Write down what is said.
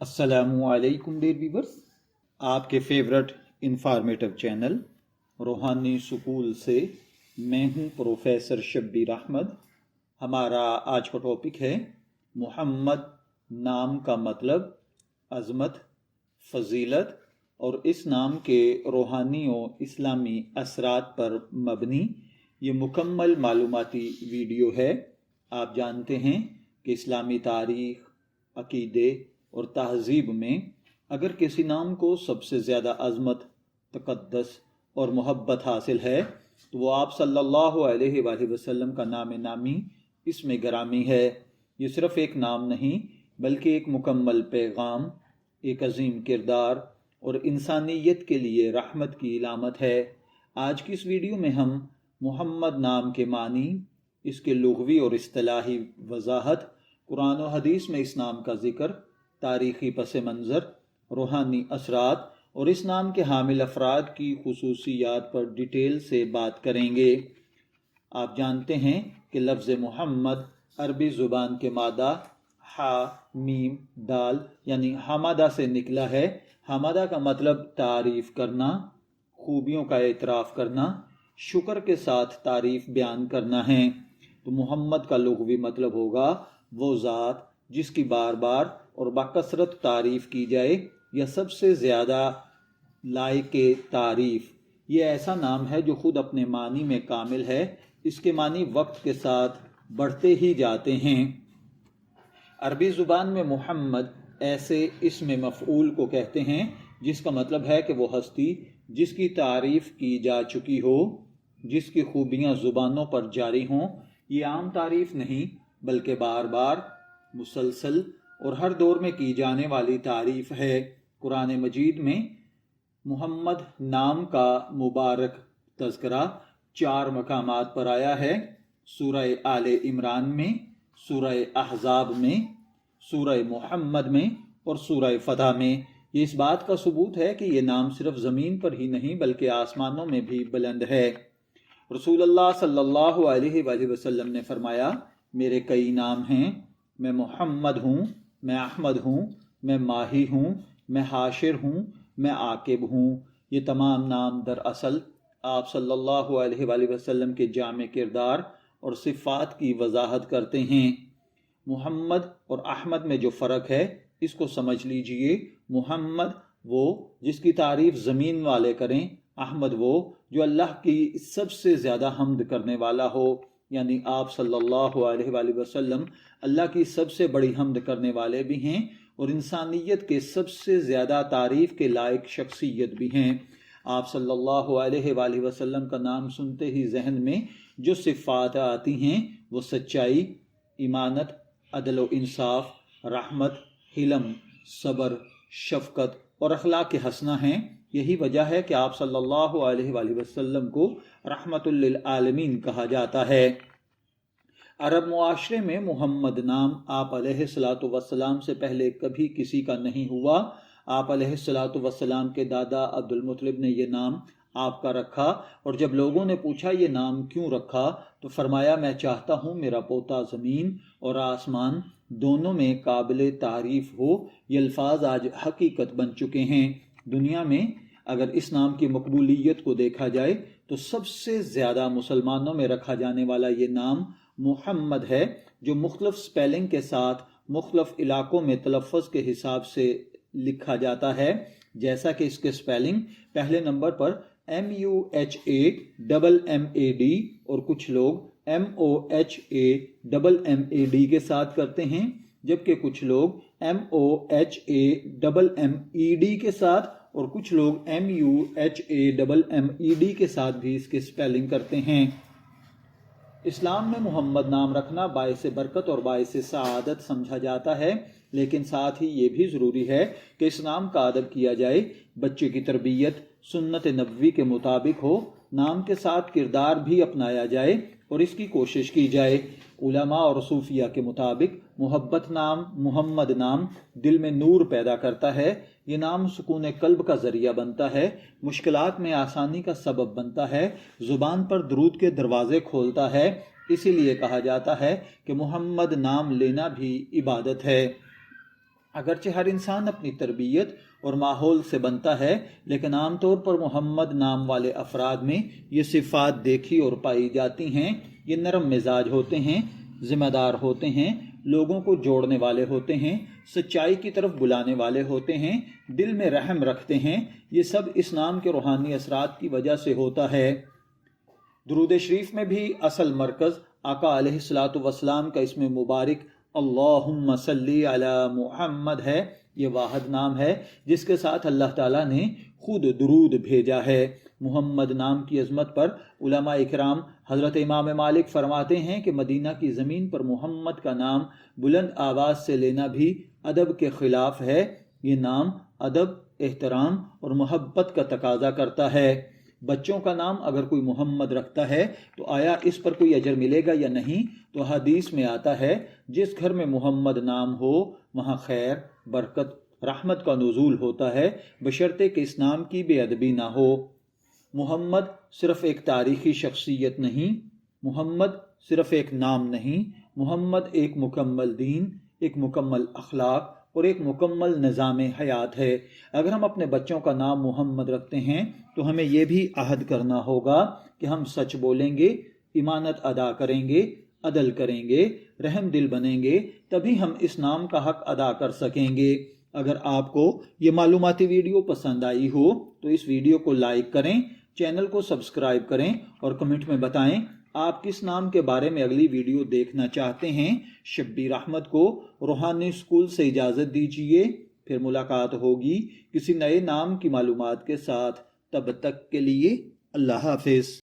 अस्सलामुअलैकुम dear viewers, आपके favourite informative channel रूहानी स्कूल से मैं हूं प्रोफेसर शब्बीर अहमद। हमारा आज का टॉपिक है मोहम्मद नाम का मतलब, अज़मत, फजीलत और इस नाम के रूहानी और इस्लामी असरात पर मबनी ये मुकम्मल मालूमाती वीडियो है। आप जानते हैं कि इस्लामी तारीख़, अक़ीदे और तहज़ीब में अगर किसी नाम को सबसे ज़्यादा अज़मत, तक़द्दस और मोहब्बत हासिल है तो वो आप सल्लल्लाहु अलैहि वसल्लम का नाम नामी इसमें गिरामी है। ये सिर्फ़ एक नाम नहीं बल्कि एक मुकम्मल पैगाम, एक अजीम किरदार और इंसानियत के लिए रहमत की इलामत है। आज की इस वीडियो में हम मोहम्मद नाम के मानी, इसके लुग़वी और इस्तिलाही वजाहत, कुरान और हदीस में इस नाम का ज़िक्र, तारीख़ी पस मंज़र, रूहानी असरात और इस नाम के हामिल अफराद की खुसूसियात पर डिटेल से बात करेंगे। आप जानते हैं कि लफ्ज़ मोहम्मद अरबी ज़ुबान के मादा हा मीम दाल यानी हमादा से निकला है। हमादा का मतलब तारीफ़ करना, खूबियों का एतराफ़ करना, शुक्र के साथ तारीफ़ बयान करना है। तो मोहम्मद का लुग़वी मतलब होगा वो ज़ात जिसकी बार बार और बाकसरत तारीफ़ की जाए या सबसे ज़्यादा लायक तारीफ़। ये ऐसा नाम है जो ख़ुद अपने मानी में कामिल है। इसके मानी वक्त के साथ बढ़ते ही जाते हैं। अरबी ज़ुबान में मोहम्मद ऐसे इसमें मफ़ऊल को कहते हैं जिसका मतलब है कि वो हस्ती जिसकी तारीफ़ की जा चुकी हो, जिसकी खूबियाँ ज़ुबानों पर जारी हों। ये आम तारीफ़ नहीं बल्कि बार बार, मुसलसल और हर दौर में की जाने वाली तारीफ़ है। कुरान मजीद में मोहम्मद नाम का मुबारक तज़किरा 4 मकामात पर आया है। सूरह आले इमरान में, सूरह अहज़ाब में, सूरह मोहम्मद में और सूरह फ़तह में। ये इस बात का सबूत है कि ये नाम सिर्फ़ ज़मीन पर ही नहीं बल्कि आसमानों में भी बुलंद है। रसूलुल्लाह सल्लल्लाहु अलैहि वसल्लम ने फरमाया, मेरे कई नाम हैं, मैं मोहम्मद हूँ, मैं अहमद हूँ, मैं माही हूँ, मैं हाशिर हूँ, मैं आकिब हूँ। ये तमाम नाम दरअसल आप सल्लल्लाहु अलैहि वसल्लम के जामे किरदार और सिफ़ात की वजाहत करते हैं। मोहम्मद और अहमद में जो फ़र्क है इसको समझ लीजिए। मोहम्मद वो जिसकी तारीफ़ ज़मीन वाले करें, अहमद वो जो अल्लाह की सबसे ज़्यादा हम्द करने वाला हो, यानी आप सल्लल्लाहु अलैहि वसल्लम अल्लाह की सबसे बड़ी हम्द करने वाले भी हैं और इंसानियत के सबसे ज़्यादा तारीफ़ के लायक शख्सियत भी हैं। आप सल्लल्लाहु अलैहि वसल्लम का नाम सुनते ही जहन में जो सिफ़ात आती हैं वो सच्चाई, ईमानत, अदल व इंसाफ, रहमत, हिलम, सब्र, शफ़क़त और अखलाक़ हसना हैं। यही वजह है कि आप सल्लल्लाहु अलैहि वसल्लम को रहमतुल लिल आलमीन कहा जाता है। अरब मुआशरे में मोहम्मद नाम आप अलैहिस्सलातु वस्सलाम से पहले कभी किसी का नहीं हुआ। आप अलैहिस्सलातु वस्सलाम के दादा अब्दुल मुत्तलिब ने ये नाम आपका रखा और जब लोगों ने पूछा ये नाम क्यों रखा तो फरमाया, मैं चाहता हूँ मेरा पोता ज़मीन और आसमान दोनों में काबिल तारीफ़ हो। ये अल्फाज आज हकीकत बन चुके हैं। दुनिया में अगर इस नाम की मकबूलियत को देखा जाए तो सबसे ज़्यादा मुसलमानों में रखा जाने वाला ये नाम मोहम्मद है, जो मुख्तलिफ स्पेलिंग के साथ मुख्तलिफ इलाकों में तलफ़्फ़ुज़ के हिसाब से लिखा जाता है। जैसा कि इसके स्पेलिंग पहले नंबर पर MUHAMMAD और कुछ लोग MOHAMMAD के साथ करते हैं, जबकि कुछ लोग MOHAMMED के साथ और कुछ लोग MUHAMMED के साथ भी इसके स्पेलिंग करते हैं। इस्लाम में मोहम्मद नाम रखना बाइस बरकत और बाइस सआदत समझा जाता है, लेकिन साथ ही ये भी ज़रूरी है कि इस नाम का अदब किया जाए। बच्चे की तरबियत सुन्नत नबवी के मुताबिक हो, नाम के साथ किरदार भी अपनाया जाए और इसकी कोशिश की जाए। उलमा और सूफिया के मुताबिक मोहब्बत नाम, मोहम्मद नाम दिल में नूर पैदा करता है। ये नाम सुकून कल्ब का ज़रिया बनता है, मुश्किलात में आसानी का सबब बनता है, ज़ुबान पर दरूद के दरवाज़े खोलता है। इसीलिए कहा जाता है कि मोहम्मद नाम लेना भी इबादत है। اگرچہ ہر انسان اپنی تربیت اور ماحول سے بنتا ہے، لیکن عام طور پر محمد نام والے افراد میں یہ صفات دیکھی اور پائی جاتی ہیں۔ یہ نرم مزاج ہوتے ہیں، ذمہ دار ہوتے ہیں، لوگوں کو جوڑنے والے ہوتے ہیں، سچائی کی طرف بلانے والے ہوتے ہیں، دل میں رحم رکھتے ہیں۔ یہ سب اس نام کے روحانی اثرات کی وجہ سے ہوتا ہے۔ درود شریف میں بھی اصل مرکز آقا علیہ الصلاۃ والسلام کا اسم مبارک اللہم صلی علی محمد ہے۔ یہ واحد نام ہے جس کے ساتھ اللہ تعالیٰ نے خود درود بھیجا ہے۔ محمد نام کی عظمت پر علماء اکرام حضرت امام مالک فرماتے ہیں کہ مدینہ کی زمین پر محمد کا نام بلند آواز سے لینا بھی ادب کے خلاف ہے۔ یہ نام ادب، احترام اور محبت کا تقاضا کرتا ہے۔ بچوں کا نام اگر کوئی محمد رکھتا ہے تو آیا اس پر کوئی اجر ملے گا یا نہیں؟ تو حدیث میں آتا ہے جس گھر میں محمد نام ہو وہاں خیر، برکت، رحمت کا نزول ہوتا ہے، بشرطے کہ اس نام کی بے ادبی نہ ہو۔ محمد صرف ایک تاریخی شخصیت نہیں، محمد صرف ایک نام نہیں، محمد ایک مکمل دین، ایک مکمل اخلاق اور ایک مکمل نظام حیات ہے۔ اگر ہم اپنے بچوں کا نام محمد رکھتے ہیں تو ہمیں یہ بھی عہد کرنا ہوگا کہ ہم سچ بولیں گے، امانت ادا کریں گے، عدل کریں گے، رحم دل بنیں گے، تبھی ہم اس نام کا حق ادا کر سکیں گے۔ اگر آپ کو یہ معلوماتی ویڈیو پسند آئی ہو تو اس ویڈیو کو لائک کریں، چینل کو سبسکرائب کریں اور کمنٹ میں بتائیں آپ کس نام کے بارے میں اگلی ویڈیو دیکھنا چاہتے ہیں۔ شبیر احمد کو روحانی اسکول سے اجازت دیجیے، پھر ملاقات ہوگی کسی نئے نام کی معلومات کے ساتھ۔ تب تک کے لیے اللہ حافظ۔